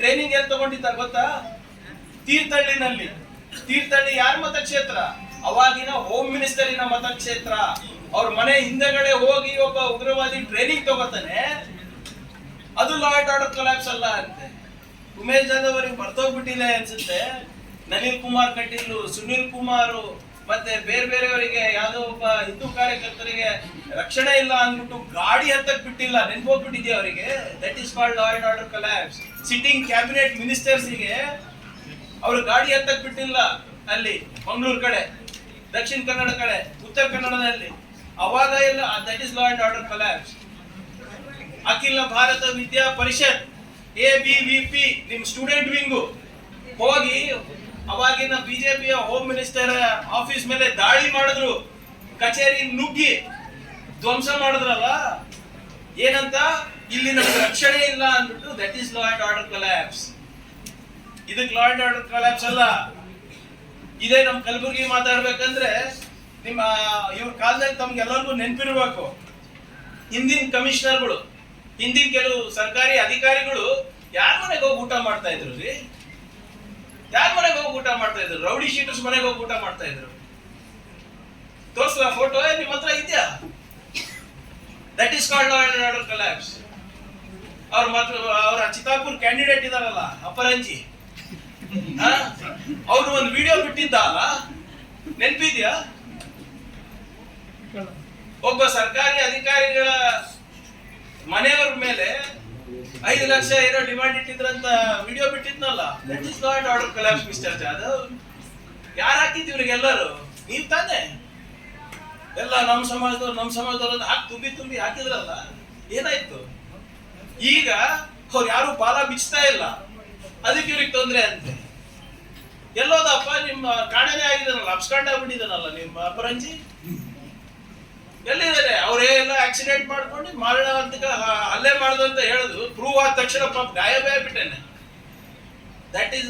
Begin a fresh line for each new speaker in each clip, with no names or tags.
Training ಎಲ್ಲಿ ತಗೊಂಡಿದ್ದಾರೆ ಗೊತ್ತಾ? ತೀರ್ಥಹಳ್ಳಿನಲ್ಲಿ. ತೀರ್ಥಹಳ್ಳಿ ಯಾರ ಮತಕ್ಷೇತ್ರ? ಅವಾಗಿನ ಹೋಮ್ ಮಿನಿಸ್ಟರಿನ ಮತಕ್ಷೇತ್ರ. ಅವ್ರ ಮನೆ ಹಿಂದೆಗಡೆ ಹೋಗಿ ಒಬ್ಬ ಉಗ್ರವಾದಿ ಟ್ರೈನಿಂಗ್ ತಗೋತಾನೆ. ಅದು ಲಾ ಅಂಡ್ ಆರ್ಡರ್ ಕೊಲ್ಯಾಪ್ಸ್ ಅಲ್ಲ ಅಂತೆ. ಉಮೇಶ್ ಜಾಧವ್ ಅವರಿಗೆ ಬರ್ತೋಗ್ಬಿಟ್ಟಿದೆ ಅನ್ಸುತ್ತೆ. ನಳಿನ್ ಕುಮಾರ್ ಕಟೀಲ್, ಸುನಿಲ್ ಕುಮಾರ್ ಮತ್ತೆ ಬೇರೆ ಬೇರೆಯವರಿಗೆ ಯಾವುದೋ ಒಬ್ಬ ಹಿಂದೂ ಕಾರ್ಯಕರ್ತರಿಗೆ ರಕ್ಷಣೆ ಇಲ್ಲ ಅಂದ್ಬಿಟ್ಟು ಗಾಡಿ ಹತ್ತಕ್ ಬಿಟ್ಟಿಲ್ಲ. ನೆನ್ಪೋಗ್ಬಿಟ್ಟಿದ್ಯಾ ಅವರಿಗೆ? That is called law and order collapse. Sitting cabinet ಮಿನಿಸ್ಟರ್ಸ್ಗೆ ಅವ್ರ ಗಾಡಿ ಹತ್ತಕ್ ಬಿಟ್ಟಿಲ್ಲ. ಅಲ್ಲಿ ಮಂಗಳೂರು ಕಡೆ, ದಕ್ಷಿಣ ಕನ್ನಡ ಕಡೆ, ಉತ್ತರ ಕನ್ನಡದಲ್ಲಿ ಅವಾಗ ಎಲ್ಲ that is law and order collapse. ಅಖಿಲ ಭಾರತ ವಿದ್ಯಾ ಪರಿಷತ್ ABVP ನಿಮ್ ಸ್ಟೂಡೆಂಟ್ ವಿಂಗು ಹೋಗಿ ಅವಾಗಿನ ಬಿಜೆಪಿಯ ಹೋಮ್ ಮಿನಿಸ್ಟರ್ ಆಫೀಸ್ ಮೇಲೆ ದಾಳಿ ಮಾಡಿದ್ರು. ಕಚೇರಿ ನುಗ್ಗಿ ಧ್ವಂಸ ಮಾಡಿದ್ರಲ್ಲ. ಏನಂತ? ಇಲ್ಲಿ ನಮ್ಗೆ ರಕ್ಷಣೆ ಇಲ್ಲ ಅಂದ್ಬಿಟ್ಟು. That is law and order collapse. ಇದಕ್ಕೆ ಲಾ ಅಂಡ್ ಆರ್ಡರ್ ಕೊಲ್ಯಾಪ್ಸ್ ಅಲ್ಲ. ಇದೇ ನಮ್ ಕಲಬುರ್ಗಿ ಮಾತಾಡ್ಬೇಕಂದ್ರೆ ನಿಮ್ಮ ಇವ್ರ ಕಾಲದಲ್ಲಿ ತಮ್ಗೆಲ್ಲರಿಗೂ ನೆನಪಿರ್ಬೇಕು. ಹಿಂದಿನ ಕಮಿಷನರ್ಗಳು, ಹಿಂದಿನ ಕೆಲವು ಸರ್ಕಾರಿ ಅಧಿಕಾರಿಗಳು ಯಾರ ಮನೆಗೆ ಹೋಗಿ ಊಟ ಮಾಡ್ತಾ ಇದ್ರು ರೀ? ಯಾರ ಮನೆಗೆ ಹೋಗಿ ಊಟ ಮಾಡ್ತಾ ಇದ್ರು? ರೌಡಿ ಶೀಟರ್ಸ್ ಮನೆಗೆ ಹೋಗಿ ಊಟ ಮಾಡ್ತಾ ಇದ್ರು. ತೋರ್ಸಲ ಫೋಟೋ ನಿಮ್ಮ ಹತ್ರ ಇದೆಯಾ? That is called law and order collapse. ಅವ್ರ ಚಿತ್ತಾಪುರ್ ಕ್ಯಾಂಡಿಡೇಟ್ ಇದಾರಲ್ಲ ಅಪರಂಜಿ, ಅವ್ರು ಒಂದು ವಿಡಿಯೋ ಬಿಟ್ಟಿದ್ದ ಅಲ್ಲ, ನೆನ್ಪಿದ್ಯಾ? ಒಬ್ಬ ಸರ್ಕಾರಿ ಅಧಿಕಾರಿಗಳ ಮನೆಯವ್ರ ಮೇಲೆ 5 ಲಕ್ಷ ಏನೋ ಡಿಮಾಂಡ್ ಇಟ್ಟಿದ್ರಂತ ವಿಡಿಯೋ ಬಿಟ್ಟಿದ್ನಲ್ಲ. That is law and order collapse mister Jadhav. ಯಾರು ಹಾಕಿದ್ ಇವ್ರಿಗೆಲ್ಲರೂ? ನೀವ್ ತಾನೆ ಎಲ್ಲ ನಮ್ಮ ಸಮಾಜದವ್ರು ಹಾಕಿ ತುಂಬಿ ಹಾಕಿದ್ರಲ್ಲ. ಏನಾಯ್ತು? ಈಗ ಅವ್ರು ಯಾರು ಬಾಲ ಬಿಚ್ತಾ ಇಲ್ಲ, ಅದಕ್ಕೆ ಇವ್ರಿಗೆ ತೊಂದ್ರೆ ಅಂತೆ. ಎಲ್ಲೋದಪ್ಪ ನಿಮ್ಮ ಕಾಣೆನೇ ಆಗಿದಾನಲ್ಲ, ಅಬ್ಸ್ಕಾಂಡ್ ಆಗ್ಬಿಟ್ಟಿದಾನಲ್ಲ ನಿಮ್ಮ ಅಪರಂಜಿ. ಎಲ್ಲಿದ್ದಾರೆ? ಅವರೇ ಎಲ್ಲ ಆಕ್ಸಿಡೆಂಟ್ ಮಾಡ್ಕೊಂಡು ಮಾರಣಾಂತಿಕ ಹಲ್ಲೆ ಮಾಡುದು ಅಂತ ಹೇಳುದು ಪ್ರೂವ್ ಆದ ತಕ್ಷಣ ಪಾಪ ಗಾಯಬೇ ಆಗ್ಬಿಟ್ಟೇನೆ. ದಟ್ ಈಸ್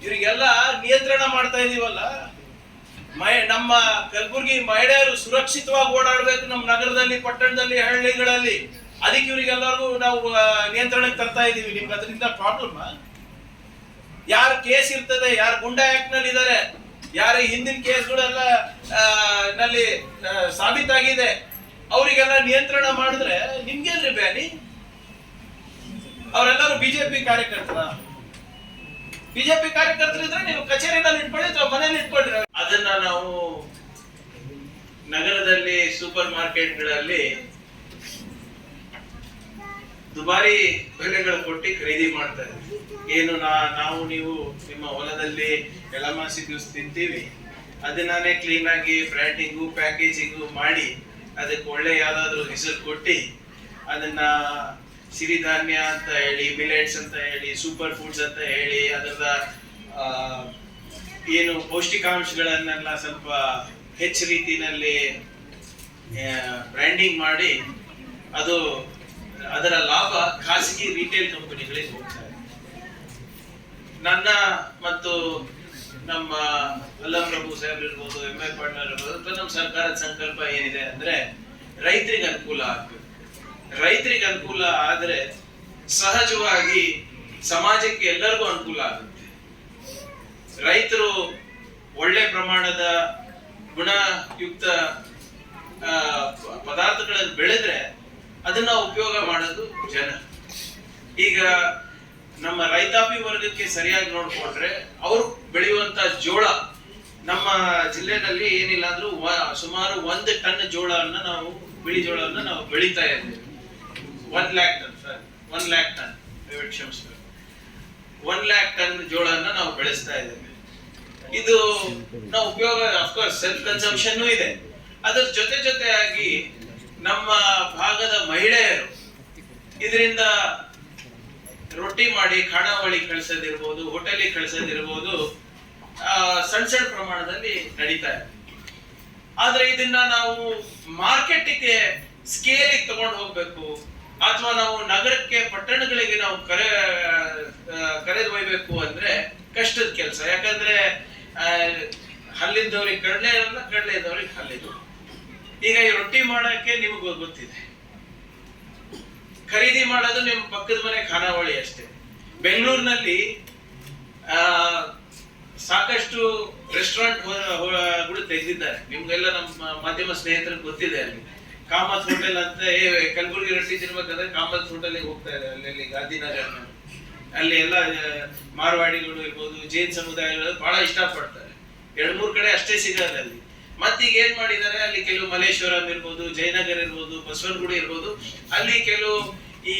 ಇವರಿಗೆಲ್ಲ ನಿಯಂತ್ರಣ ಮಾಡ್ತಾ ಇದೀವಲ್ಲ. ನಮ್ಮ ಕಲಬುರ್ಗಿ ಮಹಿಳೆಯರು ಸುರಕ್ಷಿತವಾಗಿ ಓಡಾಡ್ಬೇಕು ನಮ್ಮ ನಗರದಲ್ಲಿ, ಪಟ್ಟಣದಲ್ಲಿ, ಹಳ್ಳಿಗಳಲ್ಲಿ. ಅದಕ್ಕೆ ಇವರಿಗೆಲ್ಲರಿಗೂ ನಾವು ನಿಯಂತ್ರಣಕ್ಕೆ ತರ್ತಾ ಇದೀವಿ. ನಿಮ್ಗೆ ಅದರಿಂದ ಪ್ರಾಬ್ಲಮ್? ಯಾರ ಕೇಸ್ ಇರ್ತದೆ, ಯಾರು ಗುಂಡಾ ಆಕ್ಟ್ ನಲ್ಲಿ ಇದ್ದಾರೆ, ಯಾರ ಹಿಂದಿನ ಕೇಸ್ಗಳೆಲ್ಲ ನಲ್ಲಿ ಸಾಬೀತಾಗಿದೆ, ಅವರಿಗೆಲ್ಲ ನಿಯಂತ್ರಣ ಮಾಡಿದ್ರೆ ನಿಮ್ಗೇನ್ರಿ ಬ್ಯಾನಿ? ಅವರೆಲ್ಲರೂ ಬಿಜೆಪಿ ಕಾರ್ಯಕರ್ತರ. ಬಿಜೆಪಿ ಕಾರ್ಯಕರ್ತರಿದ್ರೆ ನೀವು ಕಚೇರಿನಲ್ಲಿ ಇಟ್ಕೊಳ್ಳಿ ಅಥವಾ ಮನೇಲಿ ಇಟ್ಕೊಳ್ರಿ. ಅದನ್ನ ನಾವು ನಗರದಲ್ಲಿ ಸೂಪರ್ ಮಾರ್ಕೆಟ್ಗಳಲ್ಲಿ ದುಬಾರಿ ಬೆಲೆಗಳು ಕೊಟ್ಟು ಖರೀದಿ ಮಾಡ್ತಾ ಇದ್ದೀವಿ. ಏನು ನಾವು ನೀವು ನಿಮ್ಮ ಹೊಲದಲ್ಲಿ ಎಳಮಾಸಿ ಜ್ಯೂಸ್ ತಿಂತೀವಿ, ಅದನ್ನೇ ಕ್ಲೀನ್ ಆಗಿ ಬ್ರ್ಯಾಂಡಿಂಗು ಪ್ಯಾಕೇಜಿಂಗು ಮಾಡಿ ಅದಕ್ಕೆ ಒಳ್ಳೆ ಯಾವ್ದಾದ್ರು ಹೆಸರು ಕೊಟ್ಟು ಅದನ್ನ ಸಿರಿಧಾನ್ಯ ಅಂತ ಹೇಳಿ, ಮಿಲೆಟ್ಸ್ ಅಂತ ಹೇಳಿ, ಸೂಪರ್ ಫುಡ್ಸ್ ಅಂತ ಹೇಳಿ ಅದರ ಏನು ಪೌಷ್ಟಿಕಾಂಶಗಳನ್ನೆಲ್ಲ ಸ್ವಲ್ಪ ಹೆಚ್ಚು ರೀತಿಯಲ್ಲಿ ಬ್ರ್ಯಾಂಡಿಂಗ್ ಮಾಡಿ ಅದು ಅದರ ಲಾಭ ಖಾಸಗಿ ರಿಟೇಲ್ ಕಂಪನಿಗಳಿಗೆ ಹೋಗ್ತಾರೆ. ನನ್ನ ಮತ್ತು ನಮ್ಮ ಅಲ್ಲಂ ಪ್ರಭು ಸಾಹೇಬ್ ಇರ್ಬೋದು, MI ಪಾಟೀಲ್ ಇರ್ಬೋದು, ಅಥವಾ ನಮ್ಮ ಸರ್ಕಾರದ ಸಂಕಲ್ಪ ಏನಿದೆ ಅಂದ್ರೆ ರೈತರಿಗೆ ಅನುಕೂಲ ಆಗ್ಬೇಕು. ರೈತರಿಗೆ ಅನುಕೂಲ ಆದ್ರೆ ಸಹಜವಾಗಿ ಸಮಾಜಕ್ಕೆ ಎಲ್ಲರಿಗೂ ಅನುಕೂಲ ಆಗುತ್ತೆ. ರೈತರು ಒಳ್ಳೆ ಪ್ರಮಾಣದ ಗುಣಯುಕ್ತ ಪದಾರ್ಥಗಳನ್ನು ಬೆಳೆದ್ರೆ ಅದನ್ನ ಉಪಯೋಗ ಮಾಡೋದು ಜನ. ಈಗ ನಮ್ಮ ರೈತಾಪಿ ವರ್ಗಕ್ಕೆ ಸರಿಯಾಗಿ ನೋಡ್ಕೊಂಡ್ರೆ ಅವರು ಬೆಳೆಯುವಂತ ಜೋಳ ನಮ್ಮ ಜಿಲ್ಲೆಯಲ್ಲಿ ಏನಿಲ್ಲ ಅಂದ್ರೂ ಸುಮಾರು 1 ಟನ್ ಜೋಳವನ್ನ ನಾವು ಬಿಳಿ ಜೋಳವನ್ನ ನಾವು ಬೆಳೀತಾ ಇದ್ದೇವೆ. 1 lakh ton, sir 1 lakh ton, ಕ್ಷಮಿಸ್ತಾರೆ, 1 ಲ್ಯಾಕ್ ಟನ್ ಜೋಳವನ್ನ ನಾವು ಬೆಳೆಸ್ತಾ ಇದ್ದೇವೆ. ಇದು ನಾವು ಉಪಯೋಗ ಅಫ್ಕೋರ್ಸ್ ಸೆಲ್ಫ್ ಕನ್ಸಂಪ್ಷನ್ ಇದೆ. ಅದರ ಜೊತೆಯಾಗಿ ನಮ್ಮ ಭಾಗದ ಮಹಿಳೆಯರು ಇದರಿಂದ ರೊಟ್ಟಿ ಮಾಡಿ ಖಾನಾವಳಿ ಕಳಿಸೋದಿರ್ಬೋದು, ಹೋಟೆಲಿಗೆ ಕಳಿಸೋದಿರ್ಬೋದು, ಸಣ್ಣ ಪ್ರಮಾಣದಲ್ಲಿ ನಡೀತಾ ಇದೆ. ಆದ್ರೆ ಇದನ್ನ ನಾವು ಮಾರ್ಕೆಟ್ಗೆ ಸ್ಕೇಲ್ ತಗೊಂಡು ಹೋಗ್ಬೇಕು, ಅಥವಾ ನಾವು ನಗರಕ್ಕೆ ಪಟ್ಟಣಗಳಿಗೆ ನಾವು ಕರೆದೊಯ್ಬೇಕು ಅಂದ್ರೆ ಕಷ್ಟದ ಕೆಲಸ. ಯಾಕಂದ್ರೆ ಹಲ್ಲಿದ್ದವ್ರಿಗೆ ಕಡಲೆ ಇರಲ್ಲ, ಕಡಲೆ ಇದ್ದವ್ರಿಗೆ ಹಲ್ಲಿದ್ದು. ಈಗ ಈ ರೊಟ್ಟಿ ಮಾಡಕ್ಕೆ ನಿಮಗೂ ಗೊತ್ತಿದೆ, ಖರೀದಿ ಮಾಡೋದು ನಿಮ್ ಪಕ್ಕದ ಮನೆ ಖಾನಾವಳಿ ಅಷ್ಟೇ. ಬೆಂಗಳೂರಿನಲ್ಲಿ ಸಾಕಷ್ಟು ರೆಸ್ಟೋರೆಂಟ್ಗಳು ತೆಗೆದಿದ್ದಾರೆ. ನಿಮ್ಗೆಲ್ಲ ನಮ್ಮ ಮಾಧ್ಯಮ ಸ್ನೇಹಿತರಿಗೆ ಗೊತ್ತಿದೆ. ಅಲ್ಲಿ ಕಾಮತ್ ಹೋಟೆಲ್ ಅಂತ ಕಲಬುರಗಿ ರೊಟ್ಟಿ ತಿನ್ಬೇಕಾದ್ರೆ ಕಾಮತ್ ಹೋಟೆಲ್ಗೆ ಹೋಗ್ತಾ ಇದೆ. ಅಲ್ಲಿ ಗಾಂಧಿನಗರ್ ಅಲ್ಲಿ ಎಲ್ಲ ಮಾರ್ವಾಡಿಗಳು ಇರ್ಬೋದು, ಜೈನ್ ಸಮುದಾಯಗಳು ಬಹಳ ಇಷ್ಟಪಡ್ತಾರೆ. 2-3 ಕಡೆ ಅಷ್ಟೇ ಸಿಗಲ್ಲ ಅಲ್ಲಿ. ಮತ್ತೀಗ ಏನ್ ಮಾಡಿದ್ದಾರೆ, ಅಲ್ಲಿ ಕೆಲವು ಮಲ್ಲೇಶ್ವರಂ ಇರ್ಬೋದು, ಜಯನಗರ್ ಇರ್ಬೋದು, ಬಸವನಗುಡಿ ಇರ್ಬೋದು, ಅಲ್ಲಿ ಕೆಲವು ಈ